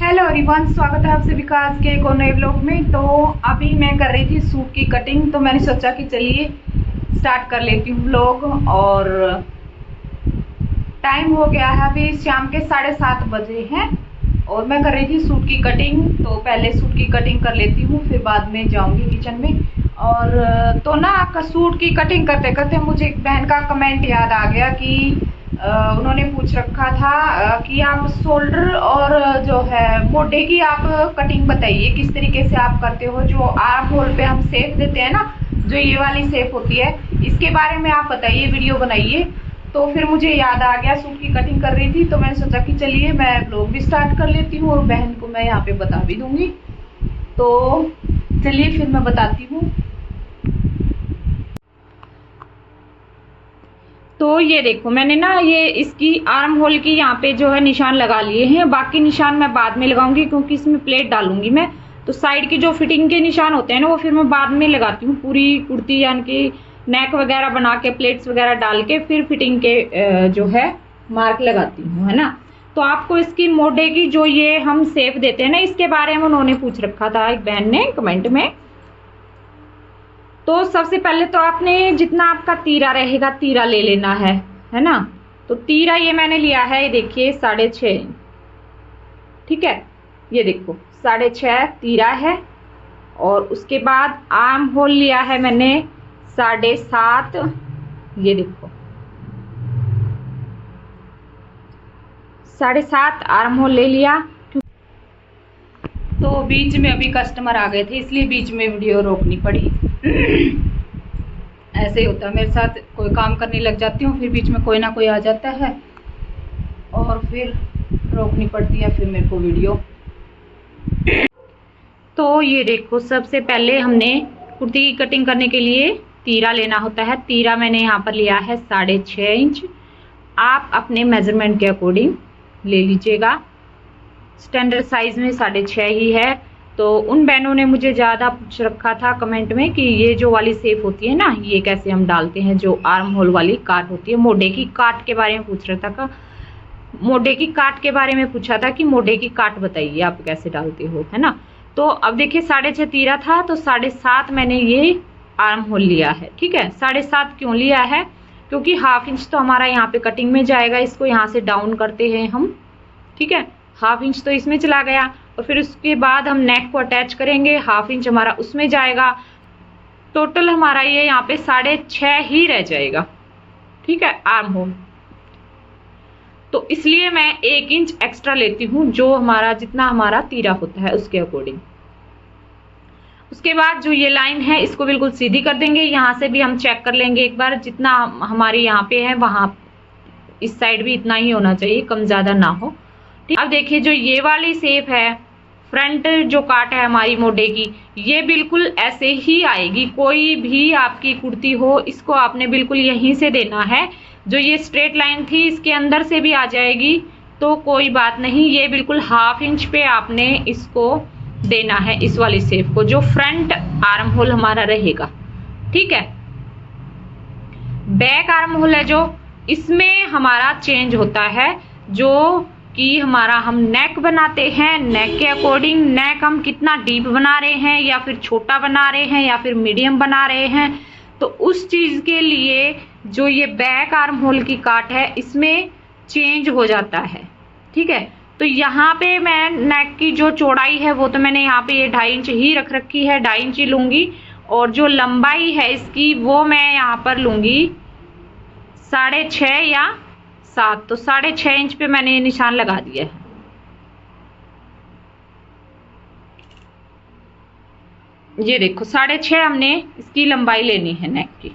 Hello everyone, स्वागत है आप सभी का आज के एक और नए व्लॉग में। तो अभी मैं कर रही थी सूट की कटिंग, तो मैंने सोचा कि चलिए स्टार्ट कर लेती हूँ व्लॉग। और टाइम हो गया है, अभी शाम के 7:30 बजे हैं और मैं कर रही थी सूट की कटिंग। तो पहले सूट की कटिंग कर लेती हूँ, फिर बाद में जाऊँगी किचन में। और तो ना सूट की कटिंग करते करते मुझे एक बहन का कमेंट याद आ गया कि उन्होंने पूछ रखा था कि आप शोल्डर और जो है मोढे की आप कटिंग बताइए, किस तरीके से आप करते हो। जो आर्म होल पे हम शेप देते हैं ना, जो ये वाली शेप होती है, इसके बारे में आप बताइए, वीडियो बनाइए। तो फिर मुझे याद आ गया, सूट की कटिंग कर रही थी तो मैंने सोचा कि चलिए मैं ब्लॉग भी स्टार्ट कर लेती हूँ और बहन को मैं यहाँ पे बता भी दूंगी। तो चलिए फिर मैं बताती हूँ। तो ये देखो, मैंने ना ये इसकी आर्म होल की यहाँ पे जो है निशान लगा लिए हैं। बाकी निशान मैं बाद में लगाऊंगी क्योंकि इसमें प्लेट डालूंगी मैं। तो साइड की जो फिटिंग के निशान होते हैं ना, वो फिर मैं बाद में लगाती हूँ। पूरी कुर्ती यानी कि नेक वगैरह बना के प्लेट्स वगैरह डाल के फिर फिटिंग के जो है मार्क लगाती हूँ, है ना। तो आपको इसकी मोढे की जो ये हम शेप देते हैं ना, इसके बारे में उन्होंने पूछ रखा था एक बहन ने कमेंट में। तो सबसे पहले तो आपने जितना आपका तीरा रहेगा तीरा ले लेना है ना। तो तीरा ये मैंने लिया है, ये देखिए 6.5 इंच, ठीक है। ये देखो 6.5 तीरा है। और उसके बाद आर्म होल लिया है मैंने 7.5, ये देखो 7.5 आर्म होल ले लिया। तो बीच में अभी कस्टमर आ गए थे, इसलिए बीच में वीडियो रोकनी पड़ी। ऐसे ही होता है मेरे साथ, कोई काम करने लग जाती हूँ, फिर बीच में कोई ना कोई आ जाता है और फिर रोकनी पड़ती है फिर मेरे को वीडियो। तो ये देखो, सबसे पहले हमने कुर्ती की कटिंग करने के लिए तीरा लेना होता है। तीरा मैंने यहाँ पर लिया है 6.5 इंच। आप अपने मेजरमेंट के अकॉर्डिंग ले लीजिएगा। स्टैंडर्ड साइज में 6.5 ही है। तो उन बहनों ने मुझे ज़्यादा पूछ रखा था कमेंट में कि ये जो वाली शेप होती है ना, ये कैसे हम डालते हैं। जो आर्म होल वाली काट होती है, मोढे की काट के बारे में पूछ रहा था। मोढे की काट के बारे में पूछा था कि मोढे की काट बताइए आप कैसे डालते हो, है ना। तो अब देखिए 6.5 तीरा था, तो 7.5 मैंने ये आर्म होल लिया है, ठीक है। 7.5 क्यों लिया है, क्योंकि ½ इंच तो हमारा यहाँ पे कटिंग में जाएगा। इसको यहाँ से डाउन करते हैं हम, ठीक है। ½ इंच तो इसमें चला गया और फिर उसके बाद हम नेक को अटैच करेंगे, ½ इंच हमारा उसमें जाएगा। टोटल हमारा ये यहाँ पे 6.5 ही रह जाएगा, ठीक है, आर्म होल। तो इसलिए मैं 1 इंच एक्स्ट्रा लेती हूँ, जो हमारा जितना हमारा तीरा होता है उसके अकॉर्डिंग। उसके बाद जो ये लाइन है इसको बिल्कुल सीधी कर देंगे। यहाँ से भी हम चेक कर लेंगे एक बार, जितना हमारे यहाँ पे है वहाँ इस साइड भी इतना ही होना चाहिए, कम ज्यादा ना हो। अब देखिए जो ये वाली शेप है, फ्रंट जो काट है हमारी मोढे की, ये बिल्कुल ऐसे ही आएगी। कोई भी आपकी कुर्ती हो, इसको आपने बिल्कुल यहीं से देना है। जो ये स्ट्रेट लाइन थी इसके अंदर से भी आ जाएगी तो कोई बात नहीं। ये बिल्कुल ½ इंच पे आपने इसको देना है, इस वाली शेप को, जो फ्रंट आर्म होल हमारा रहेगा, ठीक है। बैक आर्म होल है जो, इसमें हमारा चेंज होता है। जो कि हमारा हम नेक बनाते हैं, नेक के अकॉर्डिंग नेक हम कितना डीप बना रहे हैं, या फिर छोटा बना रहे हैं, या फिर मीडियम बना रहे हैं, तो उस चीज के लिए जो ये बैक आर्म होल की काट है इसमें चेंज हो जाता है, ठीक है। तो यहाँ पे मैं नेक की जो चौड़ाई है वो तो मैंने यहाँ पे ये 2.5 इंच ही रख रखी है, 2.5 इंच ही लूंगी। और जो लंबाई है इसकी वो मैं यहाँ पर लूंगी 6.5 या 7। तो 6.5 इंच पे मैंने ये निशान लगा दिया है। ये देखो 6.5 हमने इसकी लंबाई लेनी है नेक की।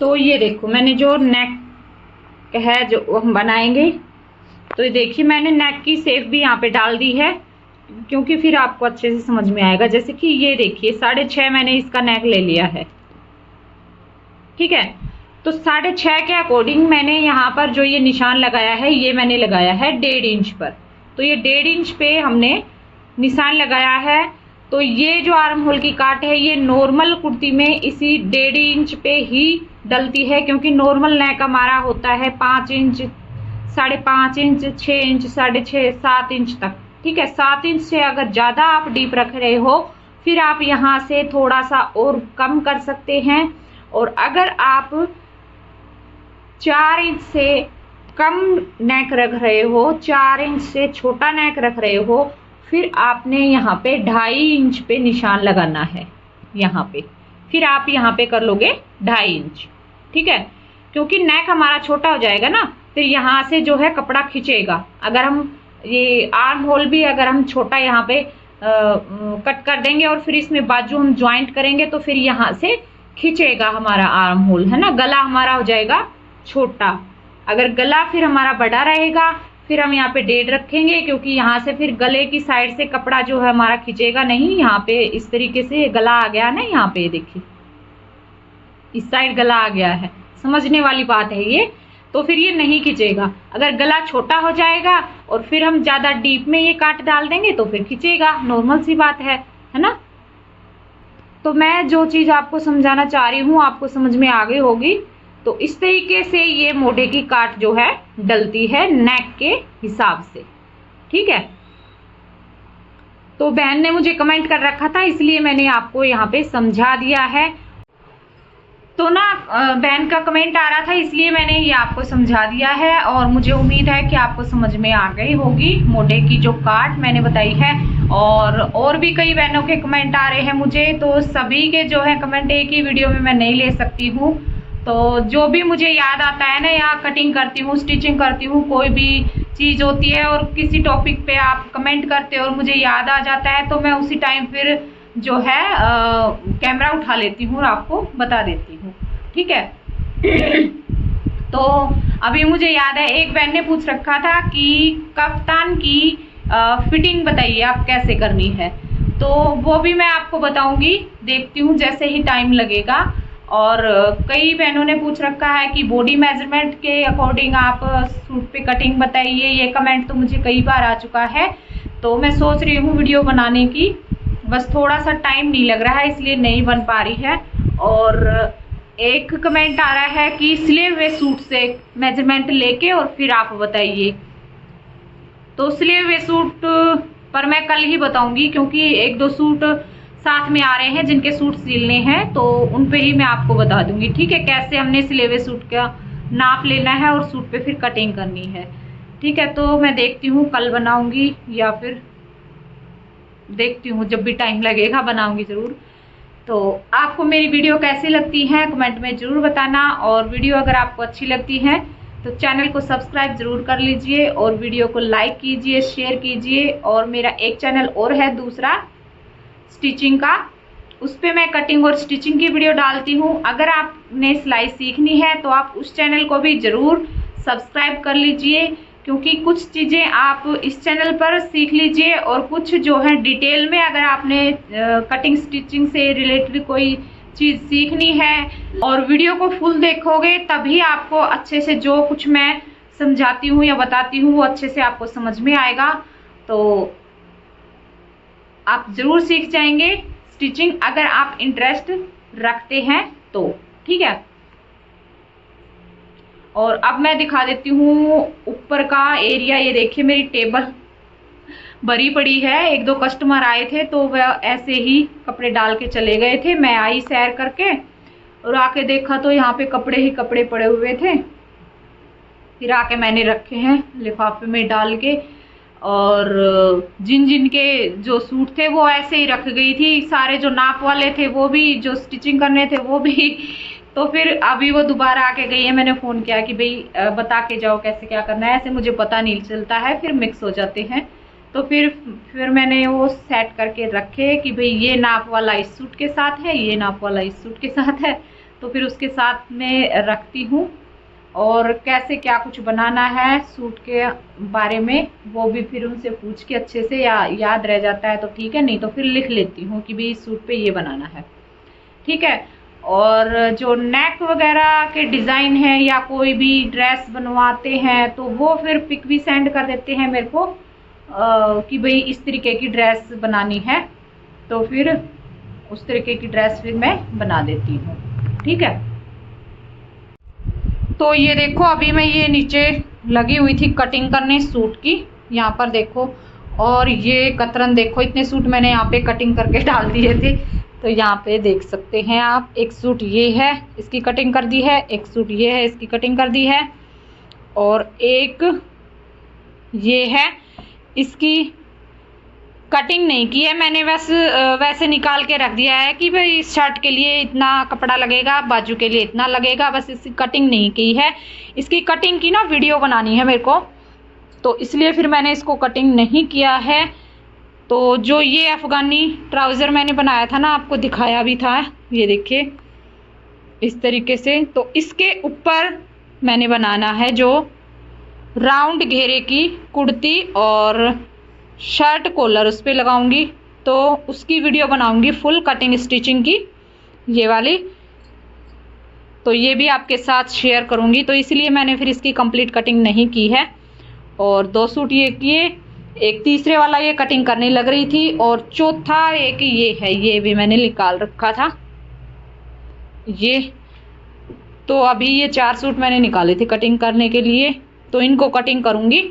तो ये देखो मैंने जो नेक है जो हम बनाएंगे, तो ये देखिए मैंने नेक की शेप भी यहाँ पे डाल दी है, क्योंकि फिर आपको अच्छे से समझ में आएगा। जैसे कि ये देखिए 6.5 मैंने इसका नेक ले लिया है, ठीक है। तो 6.5 के अकॉर्डिंग मैंने यहाँ पर जो ये निशान लगाया है, ये मैंने लगाया है 1.5 इंच पर। तो ये 1.5 इंच पे हमने निशान लगाया है। तो ये जो आर्म होल की काट है ये नॉर्मल कुर्ती में इसी 1.5 इंच पे ही डलती है, क्योंकि नॉर्मल नेक हमारा होता है 5 इंच, 5.5 इंच, 6 इंच, 6.5, 7 इंच तक। ठीक है, 7 इंच से अगर ज्यादा आप डीप रख रहे हो फिर आप यहाँ से थोड़ा सा और कम कर सकते हैं। और अगर आप 4 इंच से कम नेक रख रहे हो, 4 इंच से छोटा नेक रख रहे हो, फिर आपने यहाँ पे 2.5 इंच पे निशान लगाना है यहाँ पे। फिर आप यहाँ पे कर लोगे 2.5 इंच। ठीक है, क्योंकि नेक हमारा छोटा हो जाएगा ना, फिर यहाँ से जो है कपड़ा खींचेगा। अगर हम ये आर्म होल भी अगर हम छोटा यहाँ पे कट कर देंगे और फिर इसमें बाजू हम ज्वाइंट करेंगे तो फिर यहाँ से खींचेगा हमारा आर्म होल, है ना। गला हमारा हो जाएगा छोटा। अगर गला फिर हमारा बड़ा रहेगा, फिर हम यहाँ पे 1.5 रखेंगे, क्योंकि यहाँ से फिर गले की साइड से कपड़ा जो है हमारा खींचेगा नहीं। यहाँ पे इस तरीके से गला आ गया ना, यहाँ पे देखिए इस साइड गला आ गया है, समझने वाली बात है ये। तो फिर ये नहीं खींचेगा। अगर गला छोटा हो जाएगा और फिर हम ज्यादा डीप में ये काट डाल देंगे तो फिर खींचेगा, नॉर्मल सी बात है ना। तो मैं जो चीज आपको समझाना चाह रही हूँ आपको समझ में आ गई होगी। तो इस तरीके से ये मोढे की काट जो है डलती है नेक के हिसाब से। ठीक है, तो बहन ने मुझे कमेंट कर रखा था इसलिए मैंने आपको यहाँ पे समझा दिया है। तो ना बहन का कमेंट आ रहा था इसलिए मैंने ये आपको समझा दिया है, और मुझे उम्मीद है कि आपको समझ में आ गई होगी मोढे की जो काट मैंने बताई है। और भी कई बहनों के कमेंट आ रहे हैं मुझे, तो सभी के जो है कमेंट एक ही वीडियो में मैं नहीं ले सकती हूँ। तो जो भी मुझे याद आता है ना, या कटिंग करती हूँ, स्टिचिंग करती हूँ, कोई भी चीज होती है और किसी टॉपिक पे आप कमेंट करते हो और मुझे याद आ जाता है तो मैं उसी टाइम फिर जो है कैमरा उठा लेती हूँ और आपको बता देती हूँ। ठीक है। तो अभी मुझे याद है एक बहन ने पूछ रखा था कि कफ्तान की फिटिंग बताइए आप कैसे करनी है, तो वो भी मैं आपको बताऊंगी, देखती हूँ जैसे ही टाइम लगेगा। और कई बहनों ने पूछ रखा है कि बॉडी मेजरमेंट के अकॉर्डिंग आप सूट पे कटिंग बताइए, ये कमेंट तो मुझे कई बार आ चुका है। तो मैं सोच रही हूँ वीडियो बनाने की, बस थोड़ा सा टाइम नहीं लग रहा है इसलिए नहीं बन पा रही है। और एक कमेंट आ रहा है कि सिले हुए सूट से मेजरमेंट लेके और फिर आप बताइए। तो सिले हुए सूट पर मैं कल ही बताऊंगी, क्योंकि 1-2 सूट साथ में आ रहे हैं जिनके सूट सिलने हैं, तो उन पे ही मैं आपको बता दूंगी। ठीक है, कैसे हमने सिले हुए सूट का नाप लेना है और सूट पे फिर कटिंग करनी है। ठीक है, तो मैं देखती हूँ कल बनाऊंगी या फिर देखती हूँ जब भी टाइम लगेगा बनाऊंगी जरूर। तो आपको मेरी वीडियो कैसी लगती है कमेंट में जरूर बताना, और वीडियो अगर आपको अच्छी लगती है तो चैनल को सब्सक्राइब जरूर कर लीजिए और वीडियो को लाइक कीजिए, शेयर कीजिए। और मेरा एक चैनल और है दूसरा स्टिचिंग का, उस पे मैं कटिंग और स्टिचिंग की वीडियो डालती हूँ। अगर आपने सिलाई सीखनी है तो आप उस चैनल को भी जरूर सब्सक्राइब कर लीजिए, क्योंकि कुछ चीज़ें आप इस चैनल पर सीख लीजिए और कुछ जो है डिटेल में अगर आपने कटिंग स्टिचिंग से रिलेटेड कोई चीज़ सीखनी है और वीडियो को फुल देखोगे तभी आपको अच्छे से जो कुछ मैं समझाती हूँ या बताती हूँ वो अच्छे से आपको समझ में आएगा। तो आप जरूर सीख जाएंगे स्टिचिंग अगर आप इंटरेस्ट रखते हैं तो। ठीक है, और अब मैं दिखा देती हूँ ऊपर का एरिया। ये देखिए मेरी टेबल भरी पड़ी है। 1-2 कस्टमर आए थे तो वह ऐसे ही कपड़े डाल के चले गए थे। मैं आई सैर करके और आके देखा तो यहाँ पे कपड़े ही कपड़े पड़े हुए थे। फिर आके मैंने रखे हैं लिफाफे में डाल के, और जिन के जो सूट थे वो ऐसे ही रख गई थी। सारे जो नाप वाले थे वो भी, जो स्टिचिंग करने थे वो भी। तो फिर अभी वो दोबारा आके गई है। मैंने फ़ोन किया कि भाई बता के जाओ कैसे क्या करना है, ऐसे मुझे पता नहीं चलता है, फिर मिक्स हो जाते हैं। तो फिर मैंने वो सेट करके रखे कि भाई ये नाप वाला इस सूट के साथ है, ये नाप वाला इस सूट के साथ है, तो फिर उसके साथ में रखती हूँ। और कैसे क्या कुछ बनाना है सूट के बारे में वो भी फिर उनसे पूछ के अच्छे से याद रह जाता है तो ठीक है, नहीं तो फिर लिख लेती हूँ कि भाई इस सूट पे ये बनाना है। ठीक है, और जो नेक वगैरह के डिज़ाइन है या कोई भी ड्रेस बनवाते हैं तो वो फिर पिक भी सेंड कर देते हैं मेरे को कि भाई इस तरीके की ड्रेस बनानी है। तो फिर उस तरीके की ड्रेस फिर मैं बना देती हूँ। ठीक है, तो ये देखो अभी मैं ये नीचे लगी हुई थी कटिंग करने सूट की, यहाँ पर देखो, और ये कतरन देखो, इतने सूट मैंने यहाँ पे कटिंग करके डाल दिए थे। तो यहाँ पे देख सकते हैं आप, एक सूट ये है, इसकी कटिंग कर दी है, एक सूट ये है, इसकी कटिंग कर दी है, और एक ये है, इसकी कटिंग नहीं की है मैंने, वैसे निकाल के रख दिया है कि भाई इस शर्ट के लिए इतना कपड़ा लगेगा, बाजू के लिए इतना लगेगा, बस इसकी कटिंग नहीं की है। इसकी कटिंग की ना वीडियो बनानी है मेरे को, तो इसलिए फिर मैंने इसको कटिंग नहीं किया है। तो जो ये अफगानी ट्राउज़र मैंने बनाया था ना, आपको दिखाया भी था, ये देखिए इस तरीके से। तो इसके ऊपर मैंने बनाना है जो राउंड घेरे की कुर्ती और शर्ट कॉलर उस पर लगाऊंगी, तो उसकी वीडियो बनाऊंगी फुल कटिंग स्टिचिंग की, ये वाली। तो ये भी आपके साथ शेयर करूंगी, तो इसलिए मैंने फिर इसकी कंप्लीट कटिंग नहीं की है। और 2 सूट ये किए, एक तीसरे वाला ये कटिंग करने लग रही थी, और चौथा एक ये है, ये भी मैंने निकाल रखा था ये। तो अभी ये 4 सूट मैंने निकाले थे कटिंग करने के लिए, तो इनको कटिंग करूंगी।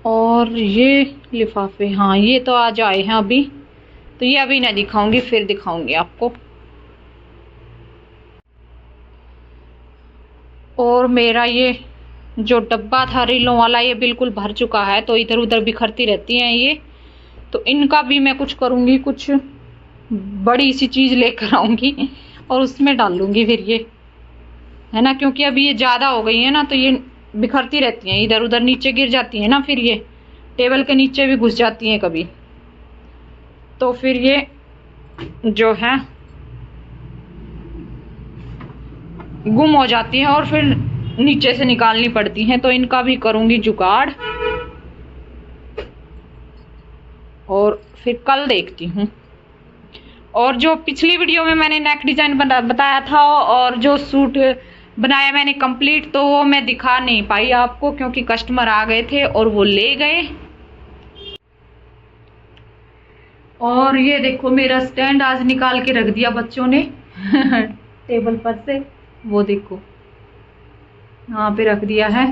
और ये लिफाफे, हाँ ये तो आज आए हैं अभी, तो ये अभी नहीं दिखाऊंगी, फिर दिखाऊंगी आपको। और मेरा ये जो डब्बा था रीलों वाला, ये बिल्कुल भर चुका है, तो इधर उधर बिखरती रहती हैं ये, तो इनका भी मैं कुछ करूँगी, कुछ बड़ी सी चीज़ लेकर आऊँगी और उसमें डाल लूँगी फिर ये, है ना, क्योंकि अभी ये ज़्यादा हो गई है ना, तो ये बिखरती रहती हैं इधर उधर, नीचे गिर जाती हैं ना, फिर ये टेबल के नीचे भी घुस जाती हैं कभी, तो फिर ये जो है गुम हो जाती हैं और फिर नीचे से निकालनी पड़ती हैं। तो इनका भी करूँगी जुगाड़, और फिर कल देखती हूँ। और जो पिछली वीडियो में मैंने नेक डिज़ाइन बताया था और जो सूट बनाया मैंने कंप्लीट, तो वो मैं दिखा नहीं पाई आपको, क्योंकि कस्टमर आ गए थे और वो ले गए। और ये देखो मेरा स्टैंड आज निकाल के रख दिया बच्चों ने टेबल पर से, वो देखो यहाँ पे रख दिया है।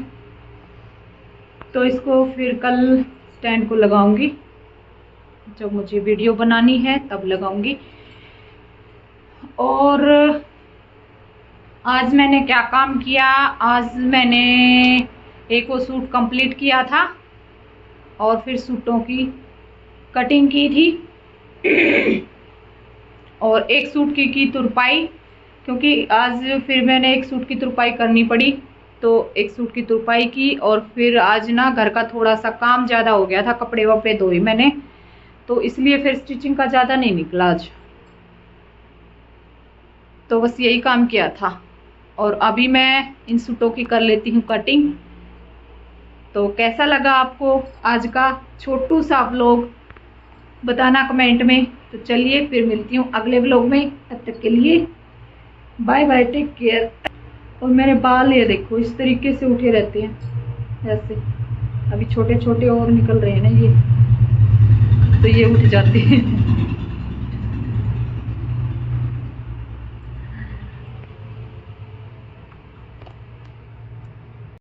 तो इसको फिर कल स्टैंड को लगाऊंगी, जब मुझे वीडियो बनानी है तब लगाऊंगी। और आज मैंने क्या काम किया, आज मैंने एक वो सूट कंप्लीट किया था और फिर सूटों की कटिंग की थी और एक सूट की तुरपाई, क्योंकि आज फिर मैंने एक सूट की तुरपाई करनी पड़ी, तो एक सूट की तुरपाई की। और फिर आज ना घर का थोड़ा सा काम ज़्यादा हो गया था, कपड़े वपड़े धोए मैंने, तो इसलिए फिर स्टिचिंग का ज़्यादा नहीं निकला आज। तो बस यही काम किया था। और अभी मैं इन सूटों की कर लेती हूँ कटिंग। तो कैसा लगा आपको आज का छोटू सा व्लॉग, बताना कमेंट में। तो चलिए फिर मिलती हूँ अगले व्लॉग में, तब तक के लिए बाय बाय, टेक केयर। और मेरे बाल ये देखो इस तरीके से उठे रहते हैं ऐसे, अभी छोटे छोटे और निकल रहे हैं ना ये, तो ये उठ जाते हैं।